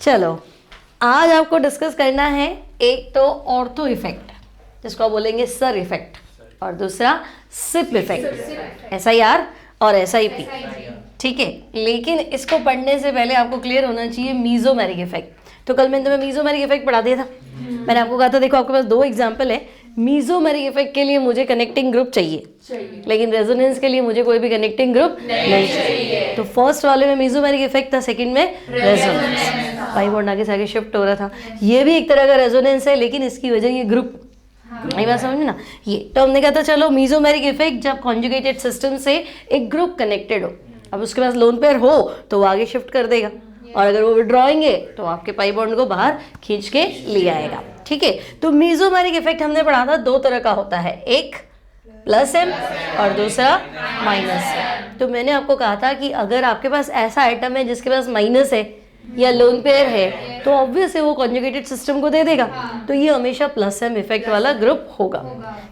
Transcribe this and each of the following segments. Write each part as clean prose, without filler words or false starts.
चलो आज आपको डिस्कस करना है एक तो ऑर्थो इफेक्ट जिसको आप बोलेंगे सर इफेक्ट और दूसरा सिप इफेक्ट, SIR और SIP। ठीक है, लेकिन इसको पढ़ने से पहले आपको क्लियर होना चाहिए मीजोमेरिक इफेक्ट। तो कल मैंने तुम्हें मीजोमेरिक इफेक्ट पढ़ा दिया था। मैंने आपको कहा था देखो आपके पास दो एग्जाम्पल है। मीजोमेरिक इफेक्ट के लिए मुझे कनेक्टिंग ग्रुप चाहिए लेकिन रेजोनेंस के लिए मुझे कोई भी कनेक्टिंग ग्रुप नहीं चाहिए। तो फर्स्ट वाले में मीजोमेरिक इफेक्ट था, सेकंड में रेजोनेंस। पाई बॉन्ड आगे से आगे शिफ्ट हो रहा था। ये भी एक तरह का रेजोनेंस है लेकिन इसकी वजह ये ग्रुप, नहीं बात समझ में ना। ये तो हमने कहा था चलो मीजोमेरिक इफेक्ट जब कॉन्जुगेटेड सिस्टम से एक ग्रुप कनेक्टेड हो, अब उसके पास लोन पेयर हो तो वो आगे शिफ्ट कर देगा और अगर वो विड्रॉइंग है तो आपके पाई बॉन्ड को बाहर खींच के ले आएगा। ठीक है, तो मीजोमेरिक इफेक्ट हमने पढ़ा था दो तरह का होता है, एक +M और दूसरा -M। तो मैंने आपको कहा था कि अगर आपके पास ऐसा आइटम है जिसके पास माइनस है या लोन पेयर है तो ऑब्वियस है वो कॉन्जुगेटेड सिस्टम को दे देगा, तो ये हमेशा +M इफेक्ट वाला ग्रुप होगा।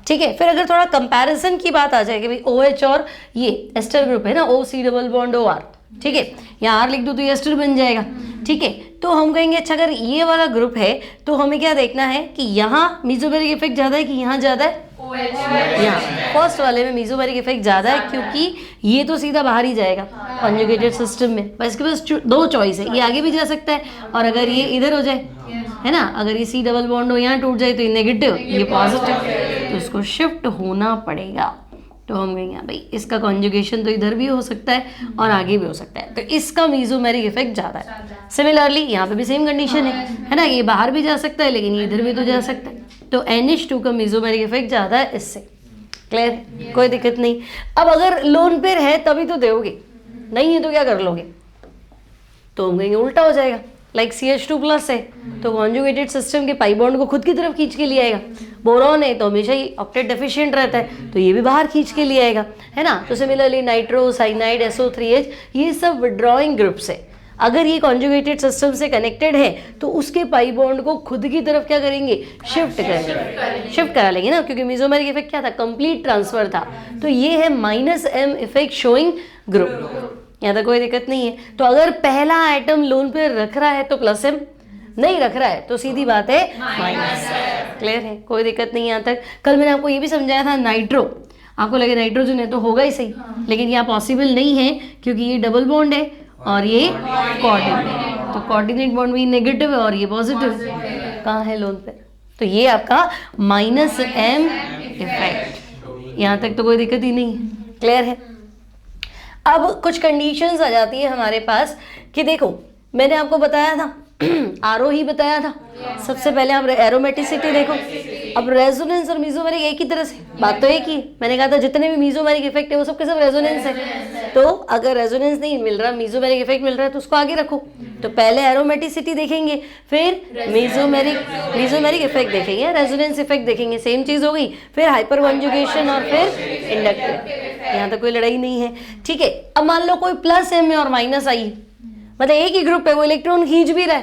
ठीक है, फिर अगर थोड़ा कंपैरिजन की बात आ जाए कि भाई OH और ये एस्टर ग्रुप है ना, OC डबल बॉन्ड OR, ठीक है, यहाँ R लिख दो तो ये एस्टर बन जाएगा। ठीक है, तो हम कहेंगे अच्छा अगर ये वाला ग्रुप है तो हमें क्या देखना है कि यहाँ मीजोमेरिक इफेक्ट ज़्यादा है कि यहाँ ज़्यादा है। यहाँ फर्स्ट वाले में मीजोमेरिक इफेक्ट ज़्यादा है क्योंकि ये तो सीधा बाहर ही जाएगा कॉन्जुगेटेड सिस्टम में, पर इसके पास दो चॉइस है, ये आगे भी जा सकता है और अगर ये इधर हो जाए है ना, अगर ये C डबल बॉन्ड हो यहाँ टूट जाए तो ये नेगेटिव ये पॉजिटिव, तो इसको शिफ्ट होना पड़ेगा। तो हम कहेंगे भाई इसका कॉन्जुगेशन तो इधर भी हो सकता है और आगे भी हो सकता है, तो इसका मीजोमेरिक इफेक्ट ज़्यादा है। सिमिलरली यहाँ पे भी सेम कंडीशन है ना, ये बाहर भी जा सकता है लेकिन ये इधर भी तो जा सकता है, तो NH2 का मीजोमेरिक इफेक्ट ज़्यादा है इससे। क्लियर, कोई दिक्कत नहीं। अब अगर लोन पेयर है तभी तो दोगे, नहीं है तो क्या कर लोगे, तो हम कहेंगे उल्टा हो जाएगा। लाइक CH2+ है तो कॉन्जुगेटेड सिस्टम के पाई बॉन्ड को खुद की तरफ खींच के ले आएगा। बोरॉन है तो हमेशा ही ऑक्टेट डेफिशिएंट रहता है तो ये भी बाहर खींच के ले आएगा, है ना। तो सिमिलरली नाइट्रो, साइनाइड, SO3H ये सब विड्रॉइंग ग्रुप्स है। अगर ये कॉन्जुगेटेड सिस्टम से कनेक्टेड है तो उसके पाई बॉन्ड को खुद की तरफ क्या करेंगे, शिफ्ट करेंगे, शिफ्ट करा लेंगे ना, क्योंकि मीजोमेरिक इफेक्ट क्या था, कंप्लीट ट्रांसफर था। तो ये है -M इफेक्ट शोइंग ग्रुप, यहाँ तक कोई दिक्कत नहीं है। तो अगर पहला आइटम लोन पे रख रहा है तो +M, नहीं रख रहा है तो सीधी बात है -M। क्लियर है, कोई दिक्कत नहीं यहाँ तक। कल मैंने आपको ये भी समझाया था नाइट्रो, आपको लगे नाइट्रोजन है तो होगा ही सही, लेकिन यहाँ पॉसिबल नहीं है क्योंकि ये डबल बॉन्ड है और ये कोऑर्डिनेट है, तो कोऑर्डिनेट बॉन्ड भी नेगेटिव है और ये पॉजिटिव, कहाँ है लोन पे, तो ये आपका -M इफेक्ट। यहाँ तक तो कोई दिक्कत ही नहीं है। क्लियर है। अब कुछ कंडीशंस आ जाती है हमारे पास कि देखो मैंने आपको बताया था आरो ही बताया था सबसे पहले, आप एरोमेटिसिटी देखो। अब रेजोनेंस और मीजोमेरिक एक ही तरह से, बात तो एक ही। मैंने कहा था जितने भी मीजोमेरिक इफेक्ट है वो सबके सब रेजोनेंस है, तो अगर रेजोनेंस नहीं मिल रहा, मीजोमेरिक इफेक्ट मिल रहा है तो उसको आगे रखो। तो पहले एरोमेटिसिटी देखेंगे, फिर मीजोमेरिक इफेक्ट देखेंगे, रेजोनेंस इफेक्ट देखेंगे, सेम चीज हो गई, फिर हाइपर कॉन्जुगेशन और फिर इंडक्टिव। यहाँ तो कोई लड़ाई नहीं है। ठीक है, अब मान लो कोई +M है और -I, मतलब एक ही ग्रुप है, वो इलेक्ट्रॉन खींच भी रहा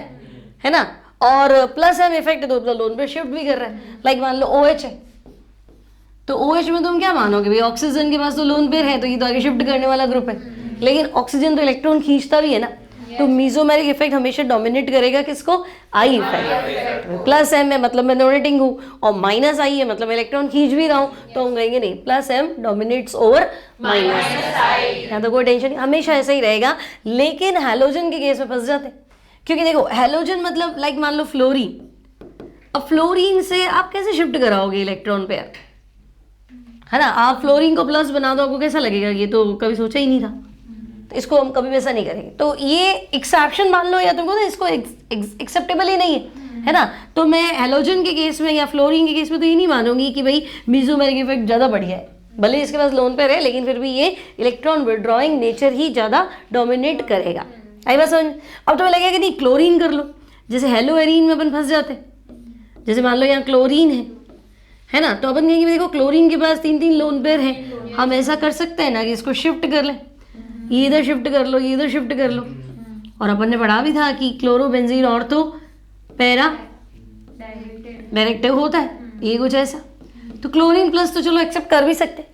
है ना, और +M इफेक्ट है तो लोन पे शिफ्ट भी कर रहा है। लाइक मान लो OH है तो OH में तुम क्या मानोगे भाई, ऑक्सीजन के पास तो लोन पेयर है तो ये तो आगे शिफ्ट करने वाला ग्रुप है, लेकिन ऑक्सीजन तो इलेक्ट्रॉन खींचता भी है ना, तो मीजोमेरिक इफेक्ट हमेशा डोमिनेट करेगा किसको, I इफेक्ट। +M है मतलब मैं डोनेटिंग हूँ और -I है मतलब इलेक्ट्रॉन खींच भी रहा हूँ, तो हम कहेंगे नहीं +M डोमिनेट्स ओवर -I। यहाँ तो कोई टेंशन नहीं, हमेशा ऐसा ही रहेगा। लेकिन हैलोजन के केस में फंस जाते हैं, क्योंकि देखो हैलोजन मतलब लाइक मान लो फ्लोरीन, अब फ्लोरीन से आप कैसे शिफ्ट कराओगे इलेक्ट्रॉन पेयर, है ना। आप फ्लोरीन को प्लस बना दो, आपको कैसा लगेगा, ये तो कभी सोचा ही नहीं था, तो इसको हम कभी वैसा नहीं करेंगे। तो ये एक्सेप्शन मान लो या तुमको ना इसको एक्सेप्टेबल ही नहीं है ना। तो मैं हैलोजन के केस में या फ्लोरीन के केस में तो ये नहीं मानूंगी कि भाई मीजोमेरिक इफेक्ट ज़्यादा बढ़िया है, भले इसके पास लोन पेयर है लेकिन फिर भी ये इलेक्ट्रॉन विड्रॉइंग नेचर ही ज़्यादा डोमिनेट करेगा। आई बात समझ। अब तुम्हें लगेगा कि नहीं क्लोरीन कर लो, जैसे हेलोएरीन में अपन फंस जाते, जैसे मान लो यहाँ क्लोरीन है ना, तो अपन कहेंगे देखो क्लोरीन के पास 3 लोन पेयर हैं, हम ऐसा कर सकते हैं ना कि इसको शिफ्ट कर लें, ये इधर शिफ्ट कर लो, ये इधर शिफ्ट कर लो। और अपन ने पढ़ा भी था कि क्लोरोबेंजीन ऑर्थो पैरा डायरेक्टिव होता है, ये कुछ ऐसा। तो क्लोरीन प्लस तो चलो एक्सेप्ट कर भी सकते,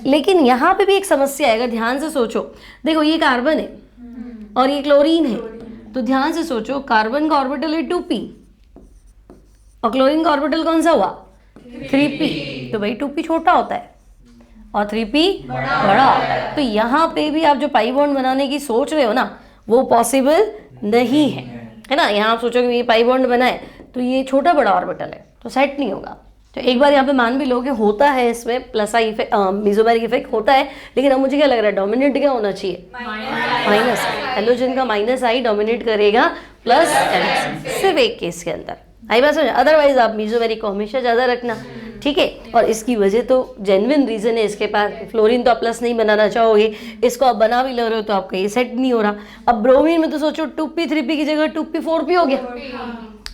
लेकिन यहाँ पे भी एक समस्या आएगा, ध्यान से सोचो। देखो ये कार्बन है और ये क्लोरीन है, तो ध्यान से सोचो, कार्बन का ऑर्बिटल है 2p और क्लोरीन का ऑर्बिटल कौन सा हुआ 3p, तो भाई 2p छोटा होता है और 3p बड़ा होता है। तो यहाँ पे भी आप जो पाई बॉन्ड बनाने की सोच रहे हो ना, वो पॉसिबल नहीं है ना। यहाँ आप सोचोगे ये पाई बॉन्ड बनाए तो ये छोटा बड़ा ऑर्बिटल है, तो सेट नहीं होगा। तो एक बार यहाँ पे मान भी लो कि होता है इसमें plus I effect, mesomeric effect होता है, लेकिन अब मुझे क्या लग रहा है डोमिनेट क्या होना चाहिए, माइनस। हैलोजन का माइनस आई डोमिनेट करेगा प्लस एल, सिर्फ एक केस के अंदर, आई बात समझ। अदरवाइज आप मेसोमेरिक को हमेशा ज़्यादा रखना, ठीक है। और इसकी वजह तो जेन्युइन रीजन है इसके पास, फ्लोरीन तो आप प्लस नहीं बनाना चाहोगे, इसको आप बना भी ले रहे हो तो आपका ये सेट नहीं हो रहा। अब ब्रोमीन में तो सोचो 2p 3p की जगह 2p 4p हो गया,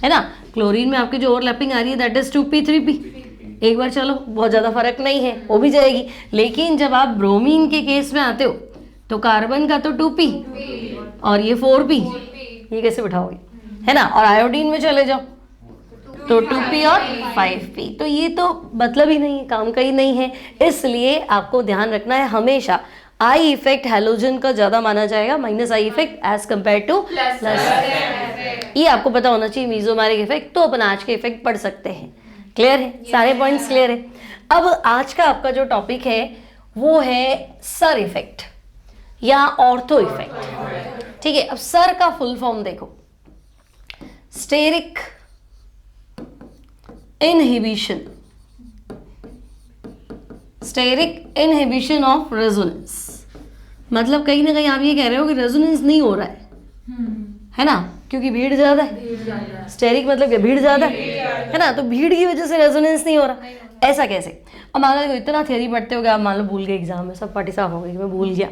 है ना। क्लोरीन में आपकी जो ओवरलैपिंग आ रही है दैट इज 2p 3p, एक बार चलो बहुत ज़्यादा फर्क नहीं है, वो भी जाएगी। लेकिन जब आप ब्रोमीन के केस में आते हो तो कार्बन का तो 2p और ये 4p, ये कैसे बिठाओगे, है ना। और आयोडीन में चले जाओ तो 2p और 5p, तो ये तो मतलब ही नहीं, काम का ही नहीं है। इसलिए आपको ध्यान रखना है हमेशा आई इफेक्ट हैलोजन का ज़्यादा माना जाएगा, minus I effect as compare to plus. ये आपको पता होना चाहिए मेसोमेरिक इफेक्ट, तो अपन आज के इफेक्ट पढ़ सकते हैं। क्लियर है, सारे पॉइंट्स क्लियर है। अब आज का आपका जो टॉपिक है वो है सर इफेक्ट या ऑर्थो इफेक्ट, ठीक है। अब सर का फुल फॉर्म देखो, steric inhibition, steric inhibition of resonance. मतलब कहीं ना कहीं आप ये कह रहे हो कि रेजोनेंस नहीं हो रहा है ना, क्योंकि भीड़ ज्यादा है। स्टेरिक मतलब क्या, भीड़ ज्यादा है ना, तो भीड़ की वजह से रेजोनेंस नहीं हो रहा। ऐसा कैसे? अब मान लो इतना थ्योरी पढ़ते हो कि आप मान लो भूल गए एग्जाम में, सब पार्टी साफ हो गई, मैं भूल गया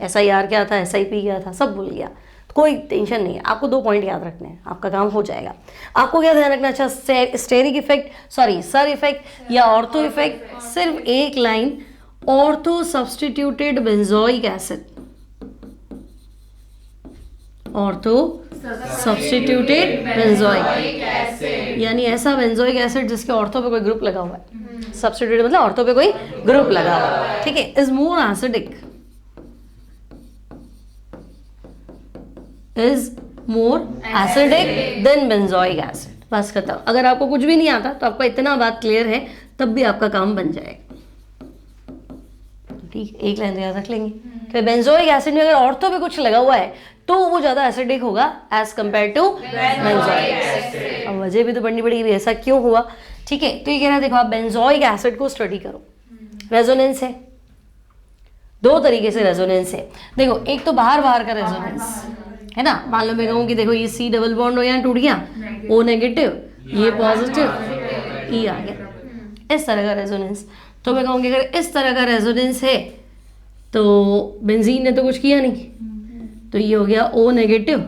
SIR क्या था, SIP क्या था, सब भूल गया, कोई टेंशन नहीं है। आपको 2 पॉइंट याद रखने हैं, आपका काम हो जाएगा। आपको क्या ध्यान रखना, अच्छा steric effect, sorry SIR effect या ऑर्थो इफेक्ट, सिर्फ एक line, ortho substituted benzoic acid, ortho substituted benzoic acid, यानी ऐसा बेंजोइक एसिड जिसके ऑर्थो पे कोई ग्रुप लगा हुआ है। सब्स्टिट्यूटेड मतलब ऑर्थो पे कोई ग्रुप लगा हुआ है, ठीक है। Is more acidic, is more acidic then benzoic acid. बस खत्म। अगर आपको कुछ भी नहीं आता तो आपका इतना बात क्लियर है, तब भी आपका काम बन जाएगा, ठीक। एक लाइन याद रख लेंगे कि बेंजोइक एसिड में अगर ऑर्थो पे कुछ लगा हुआ है तो वो ज्यादा एसिडिक होगा as compare to benzoic acid. अब वजह भी तो पढ़नी पड़ेगी ऐसा क्यों हुआ, ठीक है। तो ये कह रहा है देखो आप बेंजोइक एसिड को स्टडी करो, रेजोनेंस है, 2 तरीके से रेजोनेंस है। देखो एक तो बाहर बाहर का रेजोनेंस है ना, मान लो मैं कहूँ कि देखो ये C डबल बॉन्ड हो यहाँ टूट गया, O नेगेटिव, ये पॉजिटिव, E आ गया, इस तरह का रेजोनेंस। तो मैं कहूँगी अगर इस तरह का रेजोनेंस है तो बेंजीन ने तो कुछ किया नहीं, तो ये हो गया O नेगेटिव,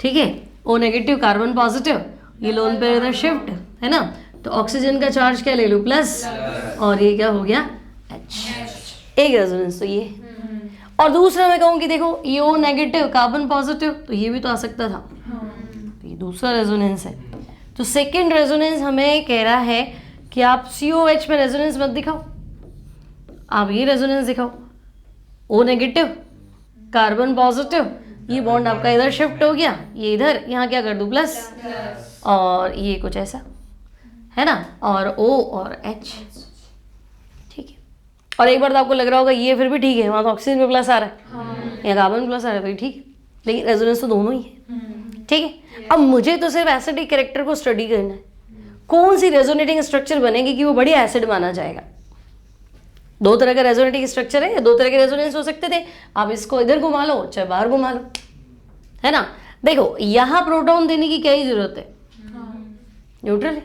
ठीक है। O नेगेटिव कार्बन पॉजिटिव, ये लोन पे इधर शिफ्ट है ना, तो ऑक्सीजन का चार्ज क्या ले लो प्लस, और ये क्या हो गया H। एक रेजोनेंस तो ये। और दूसरा मैं कहूँ कि देखो ये O नेगेटिव कार्बन पॉजिटिव, तो ये भी तो आ सकता था, तो ये दूसरा रेजोनेंस है। तो सेकंड रेजोनेंस हमें कह रहा है कि आप COH में रेजोनेंस मत दिखाओ, आप ये रेजोनेंस दिखाओ, O नेगेटिव कार्बन पॉजिटिव, ये बॉन्ड आपका इधर शिफ्ट हो गया, ये इधर, यहाँ क्या कर दूँ प्लस, और ये कुछ ऐसा है ना, और O और H, ठीक है। और एक बार तो आपको लग रहा होगा ये फिर भी ठीक है, वहाँ तो ऑक्सीजन में प्लस आ रहा है, यहाँ कार्बन प्लस आ रहा है, तो ठीक है, लेकिन रेजोनेंस तो दोनों ही है, ठीक है। अब मुझे तो सिर्फ एसिडिक कैरेक्टर को स्टडी करना है, कौन सी रेजोनेटिंग स्ट्रक्चर बनेगी कि वो बढ़िया एसिड माना जाएगा। 2 तरह का रेजोनेटिंग स्ट्रक्चर है, या 2 तरह के रेजोनेंस हो सकते थे, आप इसको इधर घुमा लो चाहे बाहर घुमा लो, है ना। देखो यहाँ प्रोटॉन देने की क्या ही जरूरत है, न्यूट्रल है,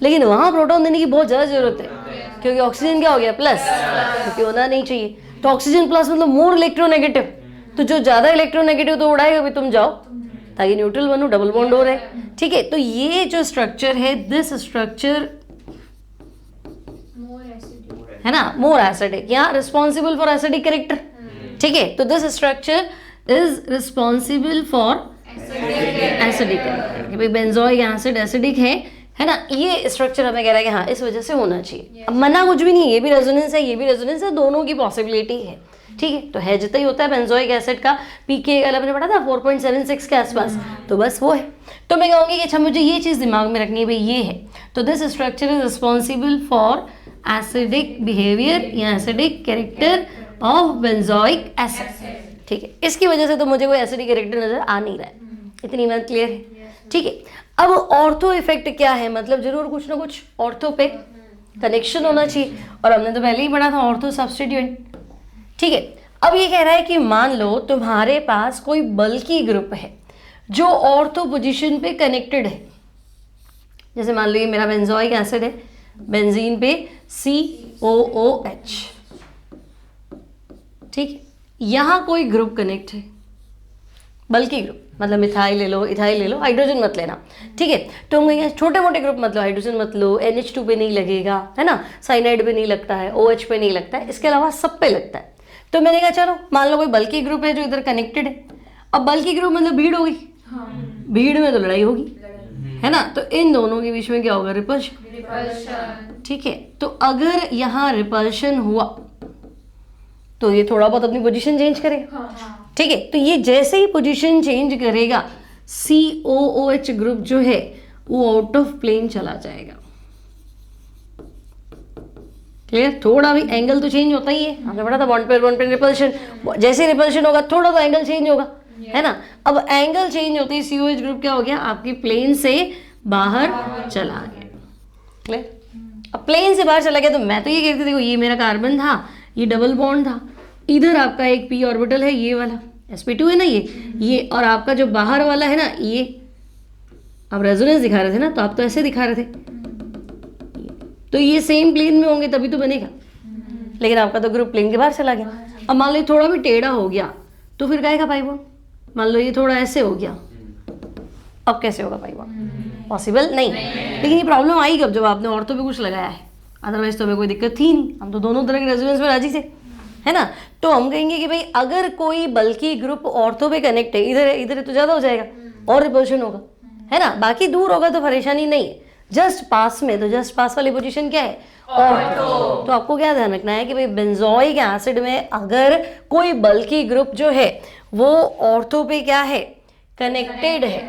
लेकिन वहाँ प्रोटॉन देने की बहुत ज़्यादा जरूरत है, क्योंकि ऑक्सीजन क्या हो गया प्लस, क्योंकि होना नहीं चाहिए। तो ऑक्सीजन प्लस मतलब मोर इलेक्ट्रोनेगेटिव, तो जो ज़्यादा इलेक्ट्रोनेगेटिव तो उड़ाएगा भी, तुम जाओ ताकि न्यूट्रल बनो, डबल बॉन्ड हो रहा है, ठीक है। तो ये जो स्ट्रक्चर है, दिस स्ट्रक्चर है ना मोर एसिडिक, यहाँ रिस्पॉन्सिबल फॉर एसिडिक कैरेक्टर, ठीक है। तो this structure is responsible for acidic character, कि भाई बेंजोइक एसिड एसिडिक है ना। ये स्ट्रक्चर हमें कह रहा है कि हाँ इस वजह से होना चाहिए। अब मना कुछ भी नहीं, ये भी रेजोनेंस है, ये भी रेजोनेंस है, दोनों की पॉसिबिलिटी है, ठीक है, तो है जितना ही होता है बेंजोइक एसिड का पीके कल हमने पढ़ा था 4.76 के आसपास, तो बस वो है। तो मैं कहूँगी कि अच्छा मुझे ये चीज़ दिमाग में रखनी है, भाई ये है, तो this structure is responsible for acidic behaviour या acidic character of benzoic acid. ठीक है, इसकी वजह से तो मुझे कोई एसिडिक कैरेक्टर नजर आ नहीं रहा है, इतनी बात क्लियर है। ठीक है, अब ऑर्थो इफेक्ट क्या है, मतलब जरूर कुछ ना कुछ ऑर्थो पे कनेक्शन होना चाहिए, और हमने तो पहले ही पढ़ा था ऑर्थो सब्स्टिट्यूएंट। ठीक है, अब ये कह रहा है कि मान लो तुम्हारे पास कोई बल्की ग्रुप है जो ऑर्थो पोजीशन पे कनेक्टेड है, जैसे मान लो ये मेरा बेंजोइक एसिड है, बेंजीन पे COOH। ठीक है, यहाँ कोई ग्रुप कनेक्ट है, बल्कि ग्रुप मतलब मिथाइल ले लो, इथाइल ले लो, हाइड्रोजन मत लेना। ठीक है, तो हम कहेंगे छोटे मोटे ग्रुप मत लो, हाइड्रोजन मत लो, NH2 पे नहीं लगेगा, है ना, साइनाइड पे नहीं लगता है, OH पे नहीं लगता है, इसके अलावा सब पे लगता है। तो मैंने कहा चलो मान लो कोई बल्कि ग्रुप है जो इधर कनेक्टेड है। अब बल्कि ग्रुप मतलब भीड़ होगी, भीड़ में तो लड़ाई होगी, है ना, तो इन दोनों के बीच में क्या होगा, रिपल्शन। ठीक है, तो अगर यहाँ रिपल्शन हुआ तो ये थोड़ा बहुत अपनी पोजीशन चेंज करेगा। ठीक है, तो ये जैसे ही पोजीशन चेंज करेगा COOH ग्रुप जो है वो आउट ऑफ प्लेन चला जाएगा। क्लियर, थोड़ा भी एंगल तो चेंज होता ही है, हमने पढ़ा था बॉन्ड पे रिपल्शन, जैसे रिपल्शन होगा थोड़ा तो एंगल चेंज होगा, है ना। अब एंगल चेंज होते ही COH ग्रुप क्या हो गया, आपकी प्लेन से बाहर चला गया। क्लियर, अब प्लेन से बाहर चला गया तो मैं तो ये कहती थी देखो ये मेरा कार्बन था, ये डबल बॉन्ड था, इधर आपका एक p ऑर्बिटल है, ये वाला sp2 है ना, ये और आपका जो बाहर वाला है ना ये, आप रेजोनेंस दिखा रहे थे ना, तो आप तो ऐसे दिखा रहे थे, तो ये सेम प्लेन में होंगे तभी तो बनेगा, लेकिन आपका तो ग्रुप प्लेन के बाहर चला गया। अब मान लो ये थोड़ा भी टेढ़ा हो गया तो फिर क्या पाई बॉन्ड, मान लो ये थोड़ा ऐसे हो गया, अब कैसे होगा पाई बॉन्ड, पॉसिबल नहीं। लेकिन ये प्रॉब्लम आई कब, जब आपने ऑर्थो पे कुछ लगाया है, अदरवाइज तो हमें कोई दिक्कत थी नहीं, हम तो दोनों तरह के रेजोनेंस में राजी थे, है ना। तो हम कहेंगे कि भाई अगर कोई बल्कि ग्रुप ऑर्थो पे कनेक्ट है, इधर है इधर है तो ज्यादा हो जाएगा और रिपल्शन होगा, है ना, बाकी दूर होगा तो परेशानी नहीं है, जस्ट पास में, तो जस्ट पास वाली पोजीशन क्या है, ऑर्थो। तो आपको क्या ध्यान रखना है कि भाई बेंजोइक एसिड में अगर कोई बल्कि ग्रुप जो है वो ऑर्थो पे क्या है, कनेक्टेड है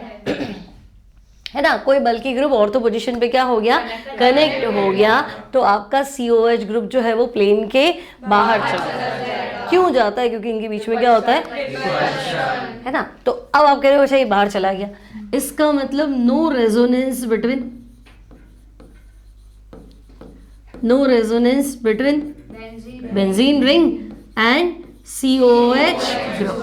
ना, कोई बल्कि ग्रुप ऑर्थो पोजीशन पे क्या हो गया, कनेक्ट हो गया, तो आपका COH ग्रुप जो है वो प्लेन के बाहर चला जाएगा। क्यों जाता है, क्योंकि इनके बीच में क्या होता है ना। तो अब आप कह रहे हो अच्छा ये बाहर चला गया, इसका मतलब no resonance between benzene ring and COH group.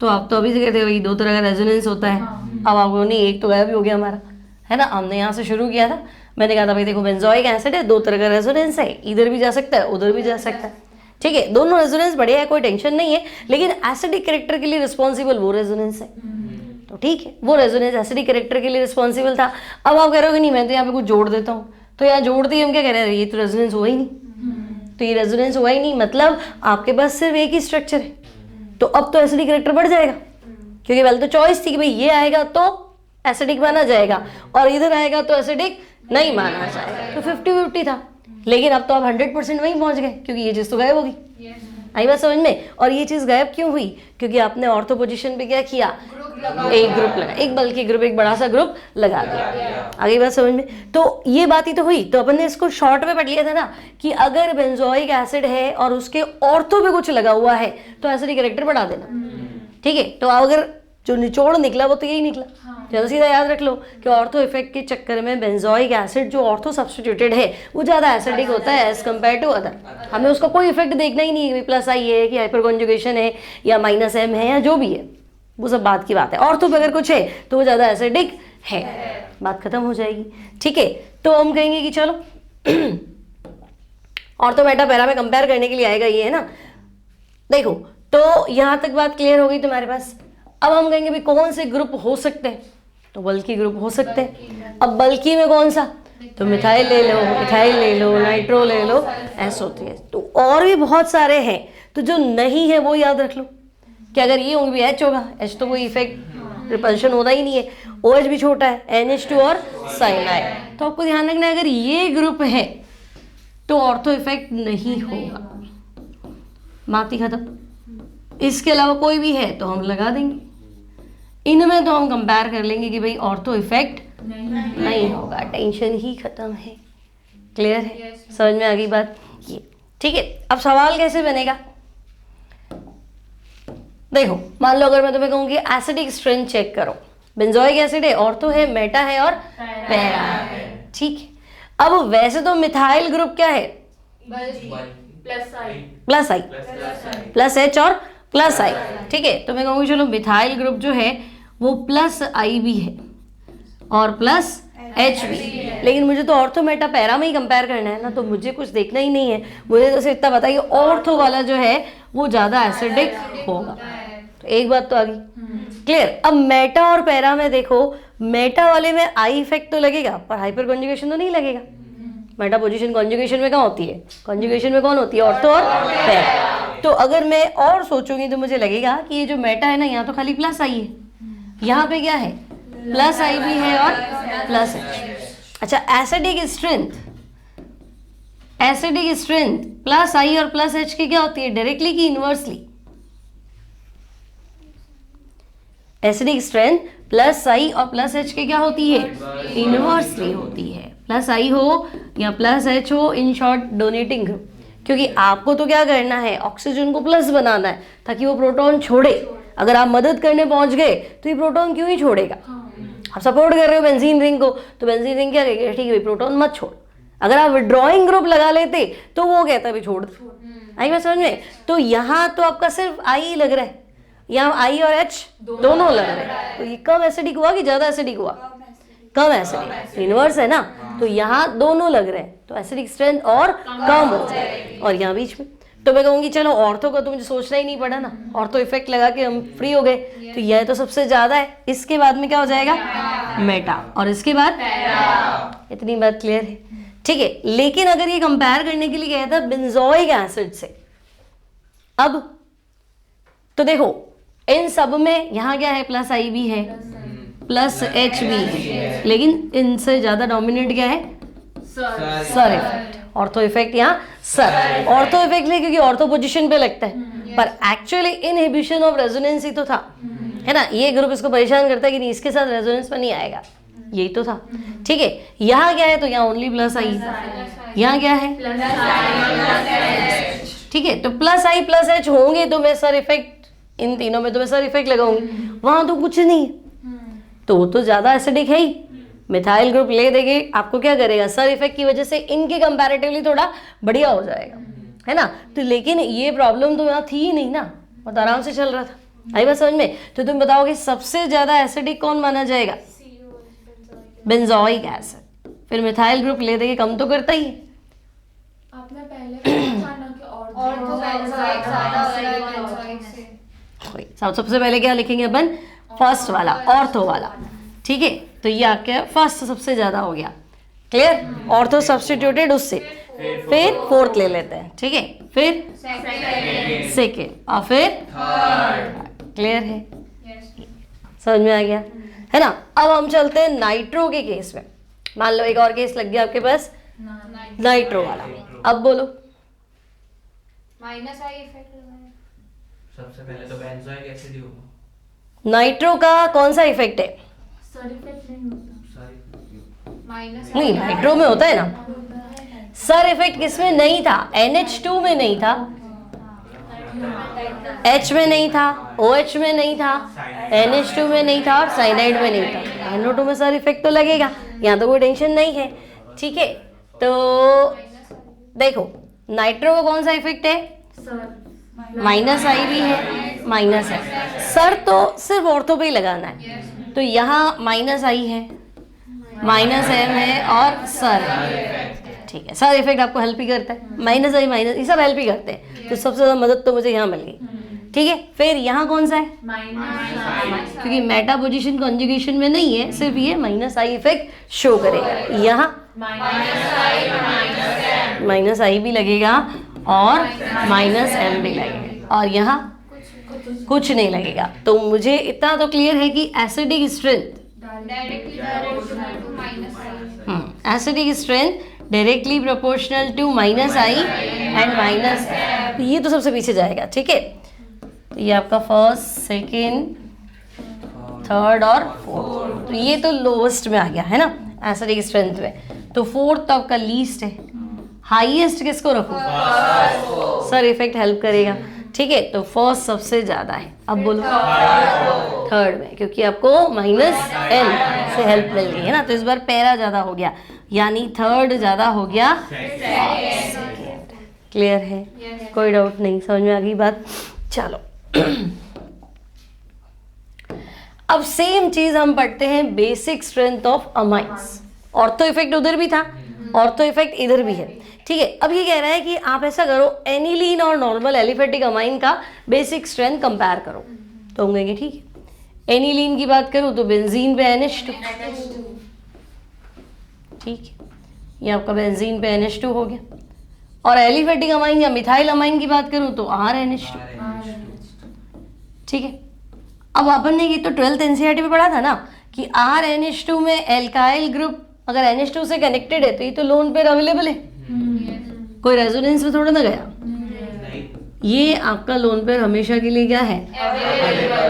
तो आप तो अभी से कहते हो ये दो तरह का रेजोनेंस होता है, अब आपको नहीं, एक तो गायब भी हो गया हमारा, है ना। हमने यहाँ से शुरू किया था, मैंने कहा था भाई देखो बेंजोइक एसिड है, दो तरह का रेजोनेंस है, इधर भी जा सकता है उधर भी जा सकता है। ठीक है, दोनों रेजोनेंस बढ़िया है, कोई टेंशन नहीं है, लेकिन एसिडिक कैरेक्टर के लिए रिस्पॉन्सिबल वो रेजोनेंस है, तो ठीक है वो रेजोनेंस एसिडिक कैरेक्टर के लिए रिस्पॉन्सिबल था। अब आप कह रहे हो कि नहीं मैं तो यहाँ पे कुछ जोड़ देता हूँ, तो यहाँ जोड़ दिए हम क्या कह रहे हैं, ये तो रेजोनेंस हुआ ही नहीं, तो ये रेजोनेंस हुआ ही नहीं, मतलब आपके पास सिर्फ एक ही स्ट्रक्चर है, तो अब तो एसिडिक कैरेक्टर बढ़ जाएगा, क्योंकि पहले तो चॉइस थी कि भाई ये आएगा तो एसिडिक माना जाएगा और इधर आएगा तो एसिडिक नहीं माना जाएगा, तो 50-50 था। लेकिन अब तो आप 100% वहीं पहुंच गए, क्योंकि ये चीज़ तो गायब होगी। आई बात समझ में। और ये चीज़ गायब क्यों हुई, क्योंकि आपने ऑर्थो पोजीशन पे क्या किया, एक ग्रुप लगा, एक बल्कि ग्रुप, एक बड़ा सा ग्रुप लगा दिया। आगे बात समझ में। तो ये बात ही तो हुई, तो अपन ने इसको शॉर्ट में पढ़ लिया था ना कि अगर बेंजोइक एसिड है और उसके ऑर्थो पे कुछ लगा हुआ है तो एसिडिक कैरेक्टर बढ़ा देना। ठीक है, तो अगर जो निचोड़ निकला वो तो यही निकला। ज़्यादा सीधा याद रख लो कि ऑर्थो इफेक्ट के चक्कर में बेंजोइक एसिड जो ऑर्थो सब्स्टिट्यूटेड है वो ज़्यादा एसिडिक होता है एज कम्पेयर टू अदर। हमें उसका कोई इफेक्ट देखना ही नहीं, प्लस आई है कि हाइपर कॉन्जुगेशन है या -M है या जो भी है, वो सब बात की बात है। ऑर्थो पे अगर कुछ है तो वो ज़्यादा एसिडिक है, बात खत्म हो जाएगी। ठीक है, तो हम कहेंगे कि चलो ऑर्थो बेटा पैरा में कंपेयर करने के लिए आएगा ये, है ना। देखो तो यहाँ तक बात क्लियर हो गई तुम्हारे पास। अब हम कहेंगे भी कौन से ग्रुप हो सकते हैं, तो बल्कि ग्रुप हो सकते हैं। अब बल्कि में कौन सा, तो मिथाइल ले लो, इथाइल ले लो, नाइट्रो ले लो, SO3। तो और भी बहुत सारे हैं, तो जो नहीं है वो याद रख लो कि अगर ये होंगे भी H होगा, H तो कोई इफेक्ट रिपल्शन होता ही नहीं है, OH भी छोटा है, NH2 और साइनाइड। तो आपको ध्यान रखना है अगर ये ग्रुप है तो ऑर्थो इफेक्ट नहीं होगा, बात ही खत्म। इसके अलावा कोई भी है तो हम लगा देंगे, इनमें तो हम कंपेयर कर लेंगे कि भाई ऑर्थो इफेक्ट नहीं होगा, टेंशन ही खत्म है। क्लियर है? समझ में आ गई बात ये? ठीक है, अब सवाल कैसे बनेगा? देखो, मान लो अगर मैं तुम्हें कहूँ कि एसिडिक स्ट्रेंथ चेक करो, बेंजोइक एसिड है, ऑर्थो है, मेटा है और पैरा है। ठीक है, अब वैसे तो मिथाइल ग्रुप क्या है? प्लस आई, प्लस एच और प्लस आई। ठीक है, तो मैं कहूँगी चलो मिथाइल ग्रुप जो है वो प्लस आई भी है और प्लस एच भी, लेकिन मुझे तो ऑर्थो मेटा पैरा में ही कंपेयर करना है ना, तो मुझे कुछ देखना ही नहीं है, मुझे तो सिर्फ इतना पता है कि ऑर्थो वाला जो है वो ज़्यादा एसिडिक होगा। तो एक बात तो आ गई। क्लियर? अब मेटा और पैरा में देखो, मेटा वाले में आई इफेक्ट तो लगेगा पर हाइपर कॉन्जुगेशन तो नहीं लगेगा। मेटा पोजीशन कॉन्जुगेशन में कहाँ होती है? कॉन्जुगेशन में कौन होती है? ऑर्थो और पैरा। तो अगर मैं और सोचूंगी तो मुझे लगेगा कि ये जो मेटा है ना, यहाँ तो खाली प्लस आई है, यहाँ पे क्या है? प्लस आई भी है और प्लस एच। अच्छा, एसिडिक स्ट्रेंथ प्लस आई और प्लस एच की क्या होती है? डायरेक्टली की इनवर्सली? एसिडिक स्ट्रेंथ प्लस आई और प्लस एच की क्या होती है? इनवर्सली होती है। प्लस आई हो या प्लस एच हो, इन शॉर्ट डोनेटिंग ग्रुप, क्योंकि आपको तो क्या करना है? ऑक्सीजन को प्लस बनाना है ताकि वो प्रोटॉन छोड़े। अगर आप मदद करने पहुंच गए तो ये प्रोटॉन क्यों ही छोड़ेगा? आप सपोर्ट कर रहे हो बेंजीन रिंग को, तो बेंजीन रिंग क्या कहेगा? ठीक है प्रोटॉन मत छोड़। अगर आप विड्रॉइंग ग्रुप लगा लेते तो वो कहता है भी छोड़ दो। आई बात समझ में? तो यहाँ तो आपका सिर्फ आई लग रहा है, यहाँ आई और एच दोनों लग रहे हैं, तो ये कम एसिडिक हुआ कि ज्यादा एसिडिक हुआ? कम एसिडिक, इनवर्स है ना, तो यहाँ दोनों लग रहे हैं, तो एसिडिक स्ट्रेंथ और कम हो जाए। और यहाँ बीच में तो मैं कहूँगी चलो ऑर्थो का तो मुझे सोचना ही नहीं पड़ा ना, ऑर्थो इफेक्ट लगा के हम फ्री हो गए, तो यह तो सबसे ज्यादा है। इसके बाद में क्या हो जाएगा? मेटा, और इसके बाद इतनी बात क्लियर है? ठीक है, लेकिन अगर ये कंपेयर करने के लिए कहता है बेंजोइक एसिड से, अब तो देखो इन सब में यहाँ क्या है? प्लस आई भी है, प्लस एच भी है, लेकिन इनसे ज्यादा डोमिनेट क्या है? SIR effect. ऑर्थो इफेक्ट यहाँ सर, ऑर्थो इफेक्ट ले क्योंकि ऑर्थो पोजीशन पे लगता है, पर एक्चुअली इनहिबिशन ऑफ रेजोनेंस ही तो था, है ना? ये ग्रुप इसको परेशान करता है कि नहीं इसके साथ रेजोनेंस में नहीं आएगा, यही तो था। ठीक है, यहाँ क्या है? तो यहाँ ओनली प्लस आई, यहाँ क्या है? ठीक है, तो प्लस आई प्लस एच होंगे तो मैं सर इफेक्ट, इन तीनों में तो मैं सर इफेक्ट लगाऊंगी, वहां तो कुछ नहीं, तो वो तो ज्यादा एसिडिक है ही। मिथाइल ग्रुप ले देंगे, आपको क्या करेगा? सर इफेक्ट की वजह से इनके कंपैरेटिवली थोड़ा बढ़िया हो जाएगा, है ना? तो लेकिन ये प्रॉब्लम तो यहाँ थी ही नहीं ना, बहुत आराम से चल रहा था। आई बात समझ में? तो तुम बताओगे सबसे ज्यादा एसिडिक कौन माना जाएगा? Benzoic acid. फिर मिथाइल ग्रुप ले देंगे, कम तो करता ही है। आपने पहले सबसे पहले क्या लिखेंगे अपन? फर्स्ट वाला, ऑर्थो वाला। ठीक है, तो ये आपका फर्स्ट सबसे ज्यादा हो गया। क्लियर? ऑर्थो सब्स्टिट्यूटेड उससे, फिर फोर्थ ले लेते हैं। ठीक है, फिर सेकेंड और फिर थर्ड। क्लियर है? समझ में आ गया, है ना? अब हम चलते हैं नाइट्रो के केस में। मान लो एक और केस लग गया आपके पास, नाइट्रो वाला। अब बोलो। माइनस आई इफेक्ट सबसे पहले तो बेंजोइक एसिड ही होगा। नाइट्रो का कौन सा इफेक्ट है? सर इफेक्ट नहीं होता, माइनस नहीं, नाइट्रो में होता है ना। सर इफेक्ट किसमें नहीं था? NH2 में नहीं था, H में नहीं था, OH में नहीं था, NH2 में नहीं था और साइनाइड में नहीं था। NO2 में सर इफेक्ट तो लगेगा, यहाँ तो कोई टेंशन नहीं है। ठीक है, तो देखो नाइट्रो का कौन सा इफेक्ट है? माइनस आई भी है, माइनस है। सर तो सिर्फ ऑर्थो पे ही लगाना है, तो यहाँ माइनस आई है, माइनस एम है और सर है। ठीक है, सर इफेक्ट आपको हेल्प ही करता है, माइनस आई माइनस ये सब हेल्प ही करते हैं, तो सबसे ज़्यादा मदद तो मुझे यहाँ मिल गई। ठीक है, फिर यहाँ कौन सा है? क्योंकि मेटा पोजीशन कॉन्जुगेशन में नहीं है, सिर्फ ये माइनस आई इफेक्ट शो करेगा। यहाँ माइनस आई भी लगेगा और माइनस एम भी लगेगा, और यहाँ कुछ नहीं लगेगा। तो मुझे इतना तो क्लियर है कि acidic strength directly proportional to minus I and minus, ये तो सबसे पीछे जाएगा, ठीक है। तो ये आपका फर्स्ट, सेकेंड, थर्ड और फोर्थ, तो ये तो लोवेस्ट में आ गया है ना एसिड की स्ट्रेंथ में। तो फोर्थ तो आपका लीस्ट है, हाईएस्ट किसको रखो? सर इफेक्ट हेल्प करेगा, ठीक है। तो फर्स्ट सबसे ज्यादा है, अब बोलो थर्ड में, क्योंकि आपको माइनस एन से हेल्प मिल गई है ना, तो इस बार पैरा ज्यादा हो गया, यानी थर्ड ज्यादा हो गया। क्लियर है? कोई डाउट नहीं, समझ में आ गई बात? चलो अब सेम चीज हम पढ़ते हैं basic strength of amines. Ortho effect उधर भी था, ऑर्थो इफेक्ट इधर भी है, ठीक है। अब ये कह रहा है कि आप ऐसा करो, एनिलीन और नॉर्मल एलिफेटिक अमाइन का बेसिक स्ट्रेंथ कंपेयर करो। तो हम कहेंगे ठीक है, एनिलीन की बात करूं तो बेंजीन पे NH2, ठीक है, ये आपका बेंजीन पे NH2 हो गया। और एलिफेटिक अमाइन या मिथाइल अमाइन की बात करूं तो RNH2, ठीक है। अब अपन ने ये तो 12th NCERT में पढ़ा था ना कि RNH2 में एल्काइल ग्रुप अगर NH2 से कनेक्टेड है तो ये तो लोन पेयर अवेलेबल है, कोई रेजोनेंस में थोड़ा ना गया, ये आपका लोन पेयर हमेशा के लिए क्या है?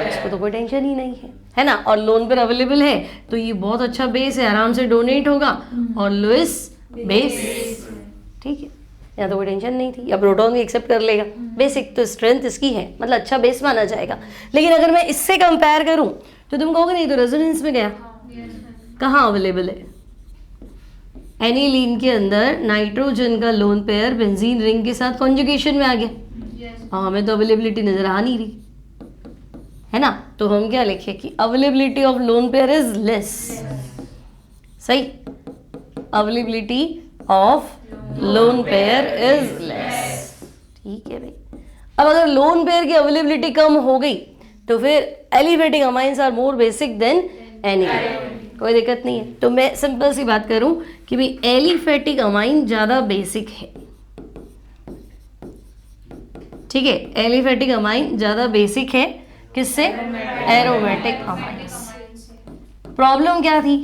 इसको तो कोई टेंशन ही नहीं है ना। और लोन पेयर अवेलेबल है तो ये बहुत अच्छा बेस है, आराम से डोनेट होगा और लुइस बेस, ठीक है, यहाँ तो कोई टेंशन नहीं थी। या प्रोटॉन भी एक्सेप्ट कर लेगा, बेसिक तो स्ट्रेंथ इसकी है, मतलब अच्छा बेस माना जाएगा। लेकिन अगर मैं इससे कंपेयर करूं तो तुम कहोगे नहीं तो रेजोनेंस में गया, कहाँ अवेलेबल है? एनिलीन के अंदर नाइट्रोजन का लोन पेयर बेंजीन रिंग के साथ कॉन्जुगेशन में आ गया, और हमें तो अवेलेबिलिटी नजर आ नहीं रही है ना। तो हम क्या लिखे कि availability of lone pair is less, सही, availability of lone pair is less, ठीक है भाई। अब अगर लोन पेयर की अवेलेबिलिटी कम हो गई तो फिर aliphatic amines are more basic than aniline, कोई दिक्कत नहीं है। तो मैं सिंपल सी बात करूं कि भाई एलिफेटिक अमाइन ज्यादा बेसिक है, ठीक है, एलिफेटिक अमाइन ज्यादा बेसिक है किससे? Aromatic amines. प्रॉब्लम क्या थी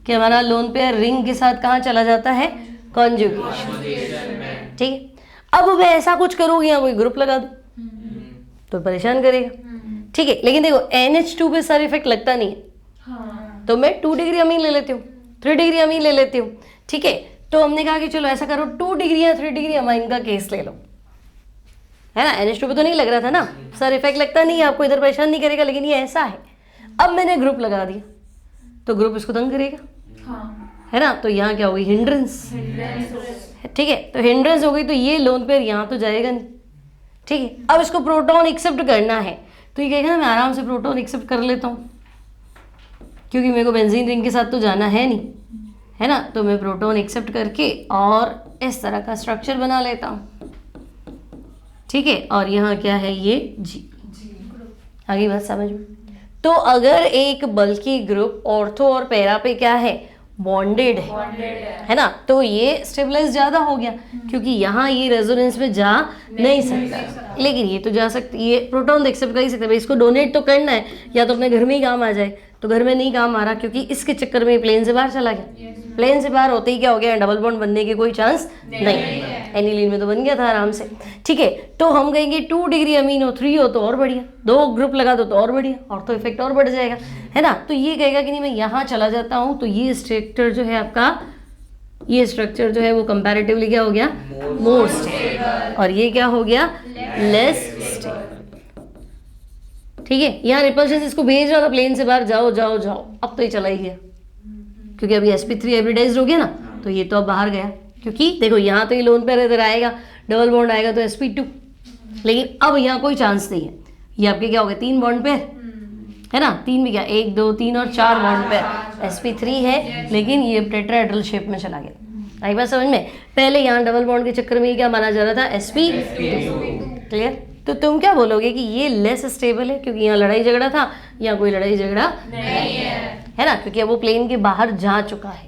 कि हमारा लोन पेयर रिंग के साथ कहाँ चला जाता है? कॉन्जुगेशन, ठीक है। अब मैं ऐसा कुछ करूंगी, यहाँ कोई ग्रुप लगा दूं तो परेशान करेगा, ठीक है। लेकिन देखो NH2 पे सर इफेक्ट लगता नहीं है, तो मैं 2 डिग्री अमीन ले लेती हूँ, 3 डिग्री अमीन ले लेती हूँ, ठीक है। तो हमने कहा कि चलो ऐसा करो 2 डिग्री या 3 डिग्री अमीन का केस ले लो, है ना। NH2 पे तो नहीं लग रहा था ना, सर इफेक्ट लगता नहीं है, आपको इधर परेशान नहीं करेगा, लेकिन ये ऐसा है। अब मैंने ग्रुप लगा दिया तो ग्रुप इसको तंग करेगा, है ना। तो यहाँ क्या होगी? हिंड्रेंस, ठीक है। तो हिंड्रेंस हो गई तो ये लोन पेयर यहाँ तो जाएगा नहीं, ठीक है। अब इसको प्रोटॉन एक्सेप्ट करना है तो ये कहेगा ना मैं आराम से प्रोटॉन एक्सेप्ट कर लेता हूँ, क्योंकि मेरे को बेंजीन रिंग के साथ तो जाना है नहीं, है ना। तो मैं प्रोटॉन एक्सेप्ट करके और इस तरह का स्ट्रक्चर बना लेता हूँ, ठीक है। और यहाँ क्या है? ये G, आगे बात समझ में। तो अगर एक बल्कि ग्रुप ऑर्थो और पैरा पे क्या है? बॉन्डेड है ना, तो ये स्टेबलाइज ज्यादा हो गया, क्योंकि यहाँ ये रेजोनेंस में जा नहीं सकता, लेकिन ये तो जा सकती, ये प्रोटॉन एक्सेप्ट कर ही सकता है। इसको डोनेट तो करना है, या तो अपने घर में ही काम आ जाए, तो घर में नहीं काम आ रहा क्योंकि इसके चक्कर में प्लेन से बाहर चला गया। प्लेन से बाहर होते ही क्या हो गया? डबल बॉन्ड बनने के कोई चांस नहीं। एनिलीन में तो बन गया था आराम से, ठीक है। तो हम कहेंगे 2 डिग्री अमीन हो, 3 हो तो और बढ़िया, 2 ग्रुप लगा दो तो और बढ़िया, और तो इफेक्ट और बढ़ जाएगा, है ना। तो ये कहेगा कि नहीं मैं यहाँ चला जाता हूँ, तो ये स्ट्रक्चर जो है आपका, ये स्ट्रक्चर जो है वो कंपैरेटिवली क्या हो गया? मोर स्टेबल, और ये क्या हो गया? लेस स्टेबल, ठीक है। यहाँ रिपल्शन इसको भेज रहा था प्लेन से बाहर, जाओ जाओ जाओ, अब तो ये चला ही गया, क्योंकि अभी sp3 हाइब्रिडाइज्ड हो गया ना, तो ये तो अब बाहर गया, क्योंकि देखो यहाँ तो ये लोन पेयर इधर आएगा, डबल बॉन्ड आएगा तो sp2, लेकिन अब यहाँ कोई चांस नहीं है। ये आपके क्या हो गए? 3 बॉन्ड पेयर, है ना। 3 भी क्या, 1 2 3 और 4 बॉन्ड पेयर, sp3 है, लेकिन ये टेट्राहेड्रल शेप में चला गया। आई बात समझ में? पहले यहाँ डबल बॉन्ड के चक्कर में क्या माना जा रहा था? sp2, clear. तो तुम क्या बोलोगे कि ये लेस स्टेबल है, क्योंकि यहाँ लड़ाई झगड़ा था, यहाँ कोई लड़ाई झगड़ा नहीं है ना, क्योंकि अब वो प्लेन के बाहर जा चुका है,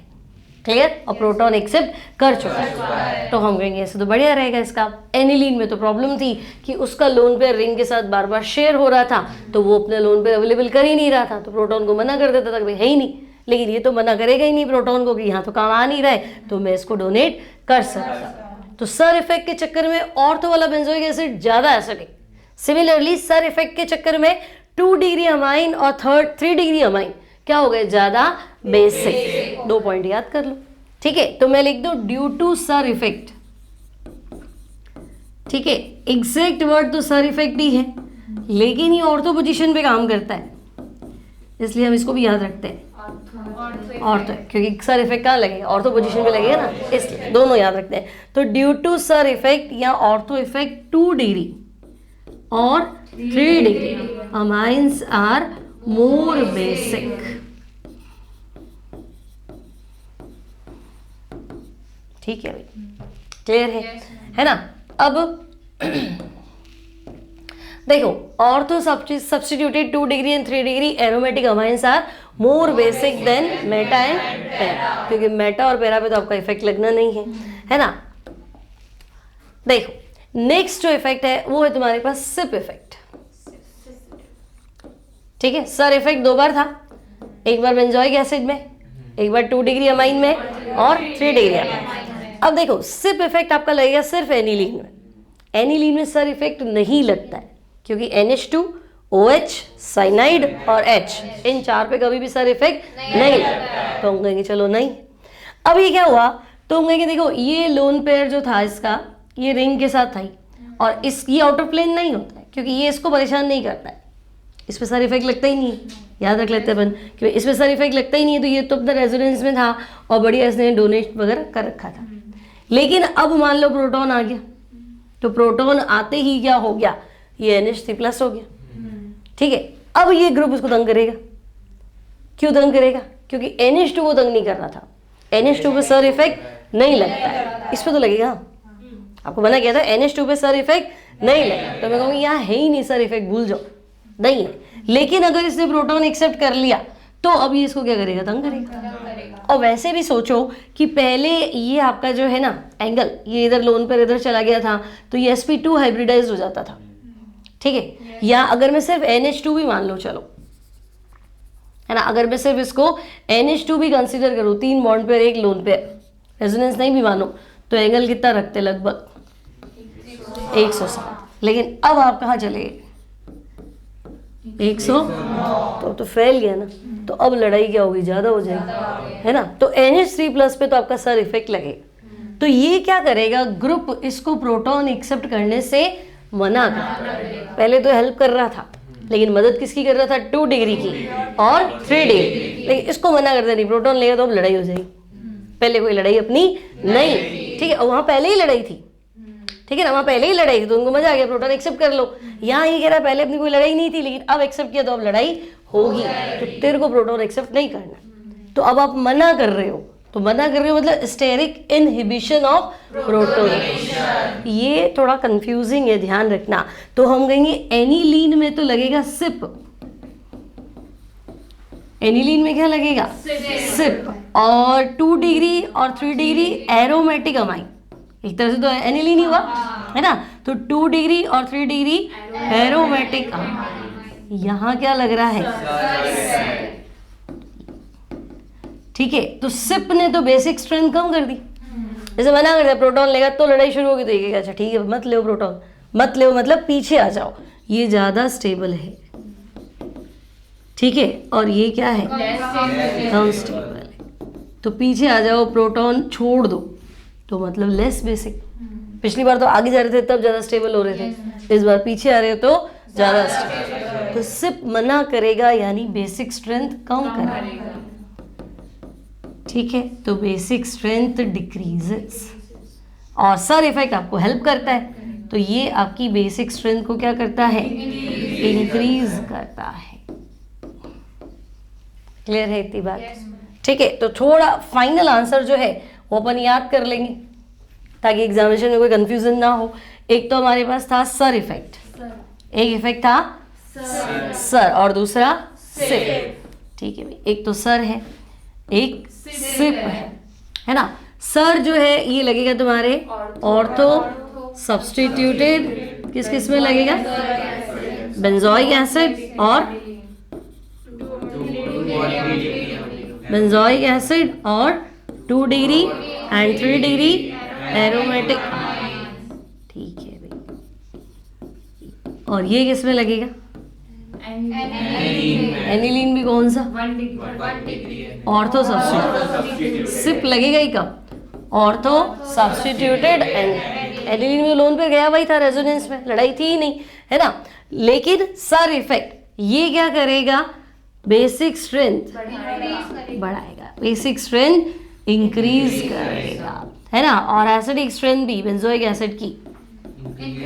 क्लियर, और प्रोटॉन एक्सेप्ट कर चुका है। तो हम कहेंगे ऐसे तो बढ़िया रहेगा इसका। एनिलीन में तो प्रॉब्लम थी कि उसका लोन पेयर रिंग के साथ बार बार शेयर हो रहा था, तो वो अपना लोन पेयर अवेलेबल कर ही नहीं रहा था, तो प्रोटॉन को मना कर देता था कि भाई है ही नहीं, लेकिन ये तो मना करेगा ही नहीं प्रोटॉन को कि यहाँ तो काम आ नहीं रहा है, तो मैं इसको डोनेट कर सकता। तो सर इफेक्ट के चक्कर में ऑर्थो वाला बेंजोइक एसिड ज़्यादा एसिडिक। सिमिलरली सर इफेक्ट के चक्कर में 2 डिग्री अमाइन और 3 डिग्री अमाइन क्या हो गए, ज़्यादा बेसिक। 2 पॉइंट याद कर लो, ठीक है। तो मैं लिख दूँ ड्यू टू सर इफेक्ट, ठीक है। एग्जैक्ट वर्ड तो सर इफेक्ट ही है, लेकिन ये ऑर्थो पोजीशन पे काम करता है, इसलिए हम इसको भी याद रखते हैं ऑर्थो, क्योंकि सर इफेक्ट कहाँ लगेगा, ऑर्थो पोजीशन पे लगेगा ना, इसलिए दोनों याद रखते हैं। तो ड्यू टू सर इफेक्ट या ऑर्थो इफेक्ट 2 डिग्री और 3 degree amines are more basic, ठीक है भाई, क्लियर है ना। अब देखो ortho substituted 2 degree and 3 degree aromatic amines are more basic than meta and para, क्योंकि मेटा और पैरा पे तो आपका इफेक्ट लगना नहीं है ना। देखो नेक्स्ट जो इफेक्ट है वो है तुम्हारे पास सिप इफेक्ट, ठीक है। सर इफेक्ट 2 बार था, एक बार बेंजोइक एसिड में, एक बार 2 डिग्री अमाइन में और 3 डिग्री अमाइन। अब देखो सिप इफेक्ट आपका लगेगा सिर्फ एनिलीन में। एनिलीन में सर इफेक्ट नहीं लगता है, क्योंकि NH2, OH, साइनाइड और H, इन 4 पे कभी भी सर इफेक्ट नहीं लगता। तो हम कहेंगे चलो नहीं। अब ये क्या हुआ, तो हम कहेंगे देखो ये लोन पेयर जो था इसका, ये रिंग के साथ था ही, और ये आउटर प्लेन नहीं होता है, क्योंकि ये इसको परेशान नहीं करता है, इस पर सर इफेक्ट लगता ही नहीं है, याद रख लेते हैं अपन, क्योंकि इस पर सर इफेक्ट लगता ही नहीं है, तो ये तो अपना रेजोनेंस में था और बढ़िया इसने डोनेट वगैरह कर रखा था। लेकिन अब मान लो प्रोटॉन आ गया, तो प्रोटॉन आते ही क्या हो गया, ये NH3+ हो गया, ठीक है। अब ये ग्रुप उसको तंग करेगा, क्यों तंग करेगा, क्योंकि NH2 को तंग नहीं कर रहा था, NH2 पे सर इफेक्ट नहीं लगता है, इस पे तो लगेगा। आपको मना किया था NH2 पे सर इफेक्ट नहीं लगेगा, तो मैं कहूँगी यहाँ है ही नहीं सर इफेक्ट, भूल जाओ, नहीं है। लेकिन अगर इसने प्रोटॉन एक्सेप्ट कर लिया तो अब ये इसको क्या करेगा, तंग करेगा। और वैसे भी सोचो कि पहले ये आपका जो है ना एंगल, ये इधर लोन पर इधर चला गया था, तो ये sp2 हाइब्रिडाइज हो जाता था, ठीक है। या अगर मैं सिर्फ NH2 भी मान लो, चलो है ना, अगर मैं सिर्फ इसको NH2 भी कंसीडर करूँ, 3 bond pair 1 lone pair, resonance नहीं भी मानो, तो एंगल कितना रखते, लगभग 160। लेकिन अब आप कहाँ चले गए, 100, तो फैल गया ना, तो अब लड़ाई क्या होगी, ज़्यादा हो जाएगी, है ना। तो NH3+ पे तो आपका सर इफेक्ट लगेगा, तो ये क्या करेगा, ग्रुप इसको प्रोटॉन एक्सेप्ट करने से मना कर, पहले तो हेल्प कर रहा था, लेकिन मदद किसकी कर रहा था, 2 डिग्री की और 3 डिग्री, लेकिन इसको मना करते नहीं, प्रोटॉन लेगा तो अब लड़ाई हो जाएगी। पहले कोई लड़ाई अपनी नहीं, ठीक है, और वहाँ पहले ही लड़ाई थी, ठीक है ना, वहाँ पहले ही लड़ाई थी, तो उनको मजा आ गया, प्रोटॉन एक्सेप्ट कर लो। यहाँ ये कह रहा है पहले अपनी कोई लड़ाई नहीं थी, लेकिन अब एक्सेप्ट किया तो अब लड़ाई होगी, तो तेरे को प्रोटॉन एक्सेप्ट नहीं करना, तो अब आप मना कर रहे हो, तो मना कर रहे हो मतलब स्टेरिक इनहिबिशन ऑफ प्रोटोन। ये थोड़ा कंफ्यूजिंग है, ध्यान रखना। तो हम कहेंगे एनिलीन में तो लगेगा सिप, एनिलीन में क्या लगेगा, सिप, और 2 डिग्री और 3 डिग्री एरोमेटिक अमाइन, एक तरह से तो एनिलीन ही हुआ, है ना। तो 2 डिग्री और 3 डिग्री एरोमेटिक अमाइन, यहाँ क्या लग रहा है, ठीक है। तो सिप ने तो बेसिक स्ट्रेंथ कम कर दी, जैसे मना कर दिया प्रोटॉन लेगा तो लड़ाई शुरू होगी, तो ये अच्छा ठीक है मत लो प्रोटॉन, मत लो मतलब पीछे आ जाओ, ये ज़्यादा स्टेबल है, ठीक है, और ये क्या है, कम स्टेबल है, तो पीछे आ जाओ, प्रोटॉन छोड़ दो, तो मतलब लेस बेसिक। पिछली बार तो आगे जा रहे थे तब ज़्यादा स्टेबल हो रहे थे, इस बार पीछे आ रहे हो तो ज़्यादा स्टेबल, तो सिप मना करेगा, यानी बेसिक स्ट्रेंथ कम करेगा, ठीक है। तो बेसिक स्ट्रेंथ डिक्रीजेस, और सर इफेक्ट आपको हेल्प करता है, तो ये आपकी बेसिक स्ट्रेंथ को क्या करता है, इंक्रीज करता है। क्लियर है इतनी बात, ठीक है। तो थोड़ा फाइनल आंसर जो है वो अपन याद कर लेंगे, ताकि एग्जामिनेशन में कोई कंफ्यूजन ना हो। एक तो हमारे पास था सर इफेक्ट, एक इफेक्ट था सर और दूसरा सिप, ठीक है भाई। एक तो सर है, एक सिप है ना। सर जो है ये लगेगा तुम्हारे ऑर्थो सब्स्टिट्यूटेड, किस किस में लगेगा, बेंजोइक एसिड और बेंजोइक एसिड और 2 डिग्री एंड 3 डिग्री एरोमेटिक। ठीक है भाई, और ये किस में लगेगा? एनिलीन भी कौन सा? 1 डिग्री ऑर्थो सब्स्टिट्यूट। सिप लगेगा ही कब? ऑर्थो सब्स्टिट्यूटेड एनिलीन में लोन पे गया वही था, रेजोनेंस में लड़ाई थी ही नहीं, है ना। लेकिन सर इफेक्ट ये क्या करेगा? बेसिक स्ट्रेंथ बढ़ाएगा, बेसिक स्ट्रेंथ इंक्रीज करेगा, है ना। और एसिडिक स्ट्रेंथ भी बेंजोइक एसिड की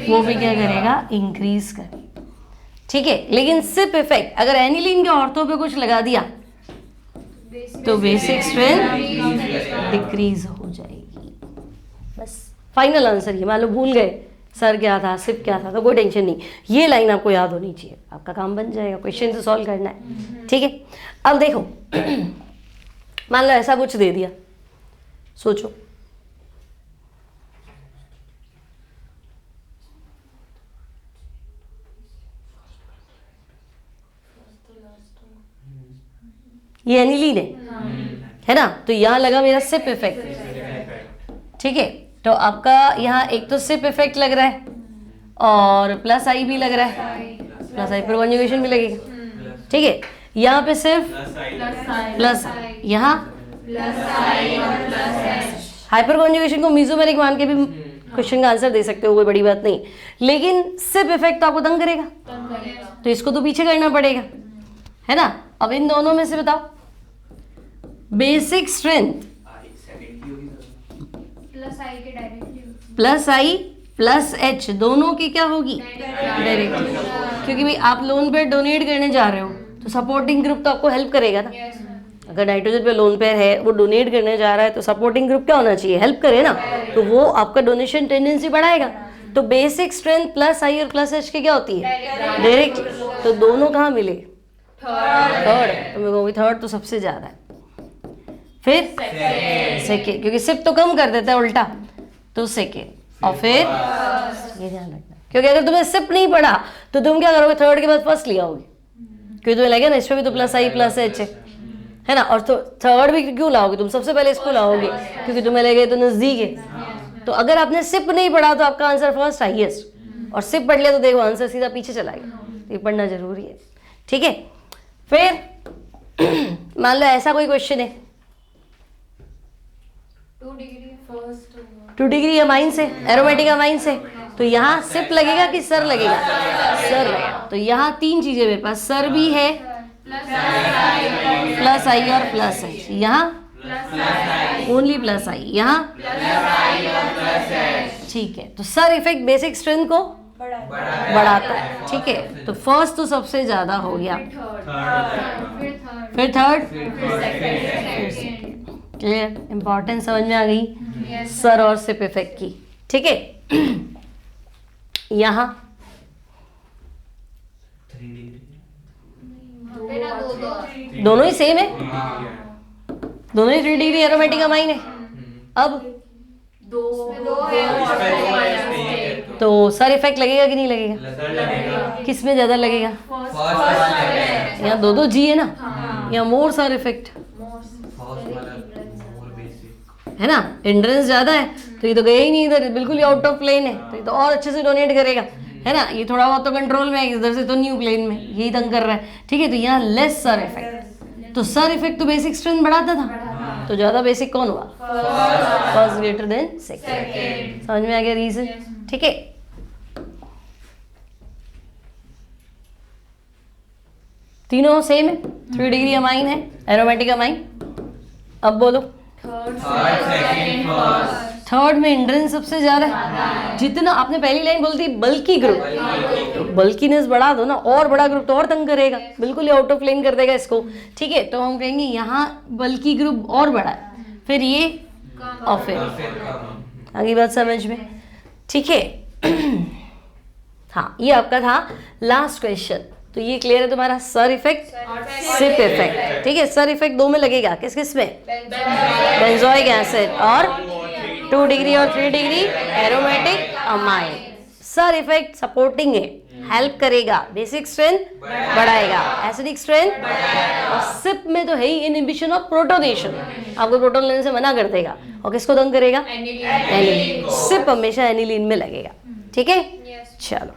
वो भी क्या करेगा? इंक्रीज करेगा। ठीक है, लेकिन सिप इफेक्ट अगर एनिलीन के ऑर्थो पे कुछ लगा दिया तो बेसिक स्ट्रेंथ डिक्रीज हो जाएगी। बस फाइनल आंसर ये। मान लो भूल गए सर क्या था, सिप क्या था, तो कोई टेंशन नहीं, ये लाइन आपको याद होनी चाहिए, आपका काम बन जाएगा, क्वेश्चन से सॉल्व करना है। ठीक है, अब देखो मान लो ऐसा कुछ दे दिया, सोचो ये एनिलीन है ना, तो यहाँ लगा मेरा सिप इफेक्ट। ठीक है, तो आपका यहाँ एक तो सिप इफेक्ट लग रहा है और प्लस आई भी लग रहा है, प्लस आई पर कॉन्जुगेशन भी लगेगा। ठीक है, यहाँ पे सिर्फ प्लस, यहाँ हाइपर कॉन्जुगेशन को मीजोमेरिक मान के भी क्वेश्चन का आंसर दे सकते हो, कोई बड़ी बात नहीं। लेकिन सिप इफेक्ट तो आपको तंग करेगा, तो इसको तो पीछे करना पड़ेगा, है ना। अब इन दोनों में से बताओ बेसिक स्ट्रेंथ प्लस आई प्लस एच दोनों की क्या होगी? डायरेक्टली, क्योंकि भाई आप लोन पेयर डोनेट करने जा रहे हो तो सपोर्टिंग ग्रुप तो आपको हेल्प करेगा ना। अगर नाइट्रोजन पे लोन पेयर है, वो डोनेट करने जा रहा है, तो सपोर्टिंग ग्रुप क्या होना चाहिए? हेल्प करे ना, तो वो आपका डोनेशन टेंडेंसी बढ़ाएगा। तो बेसिक स्ट्रेंथ प्लस आई और प्लस एच की क्या होती है? डायरेक्ट। तो दोनों कहाँ मिले? थर्ड। तो मैं कहूँगी थर्ड तो सबसे ज्यादा है, फिर सेकेंड, क्योंकि सिप तो कम कर देता है उल्टा, तो सेकेंड, और फिर ये ध्यान रखना, क्योंकि अगर तुम्हें सिप नहीं पढ़ा तो तुम क्या करोगे? थर्ड के बाद फर्स्ट लिया होगे, क्योंकि तुम्हें लगे ना इसमें भी तो प्लस आई प्लस एच है ना। और तो थर्ड भी क्यों लाओगे तुम? सबसे पहले इसको लाओगे क्योंकि तुम्हें लगे तो नजदीक है। तो अगर आपने सिप नहीं पढ़ा तो आपका आंसर फर्स्ट हाईएस्ट, और सिप पढ़ लिया तो देखो आंसर सीधा पीछे चला गया। ये पढ़ना जरूरी है। ठीक है, फिर मान लो ऐसा कोई क्वेश्चन है 2 डिग्री अमाइन से, एरोमेटिक अमाइन से, तो यहाँ सिप लगेगा कि सर लगेगा? सर। तो यहाँ तीन चीजें मेरे पास, सर भी है, प्लस आई और प्लस एच, यहाँ ओनली प्लस आई, यहाँ ठीक है। तो सर इफेक्ट बेसिक स्ट्रेंथ को बढ़ाता है। ठीक है, तो फर्स्ट तो सबसे ज्यादा हो गया, फिर थर्ड, क्लियर? इंपॉर्टेंस समझ में आ गई सर और सिप इफेक्ट की। ठीक है, यहाँ 3 डिग्री दोनों ही सेम है, दोनों ही 3 डिग्री एरोमेटिक अमाइन है। अब तो सर इफेक्ट लगेगा कि नहीं लगेगा? किस में ज्यादा लगेगा? यहाँ दो जी है ना, यहाँ मोर सर इफेक्ट है ना, एंड्रेंस ज्यादा है, तो ये तो गया ही नहीं इधर, बिल्कुल ही आउट ऑफ प्लेन है, तो ये तो और अच्छे से डोनेट करेगा, है ना। ये थोड़ा बहुत तो कंट्रोल में है, इधर से तो न्यू प्लेन में, यही तंग कर रहा है। ठीक है, तो यहाँ लेस सर इफेक्ट, तो सर इफेक्ट तो बेसिक स्ट्रेंथ बढ़ाता था, तो ज्यादा बेसिक कौन हुआ? First greater than second. समझ में आ गया रीजन? ठीक है, तीनों सेम है, 3 डिग्री अमाइन है, एरोमेटिक अमाइन। अब बोलो थर्ड में एंड्रेंस सबसे ज्यादा है, जितना आपने पहली लाइन बोल दी बल्कि ग्रुप, तो बल्कीनेस बढ़ा दो ना, और बड़ा ग्रुप तो और तंग करेगा, बिल्कुल ही आउट ऑफ प्लेन कर देगा इसको। ठीक है, तो हम कहेंगे यहाँ बल्कि ग्रुप और बड़ा है, फिर ये और फिर आगे बात समझ में? ठीक है, हाँ ये आपका था लास्ट क्वेश्चन। तो ये क्लियर है तुम्हारा, सर इफेक्ट सिप इफेक्ट। ठीक है, सर इफेक्ट दो में लगेगा, किस किस में? बेंजोइक एसिड और 2 डिग्री और 3 degree aromatic amine. Sir effect supporting है, हेल्प करेगा, बेसिक स्ट्रेंथ बढ़ाएगा, एसिडिक स्ट्रेंथ और सिप में तो है ही इनहिबिशन ऑफ प्रोटोनेशन, आपको प्रोटोन लेने से मना कर देगा और किसको तंग करेगा, एनिलीन। सिप हमेशा एनिलीन में लगेगा, ठीक है। चलो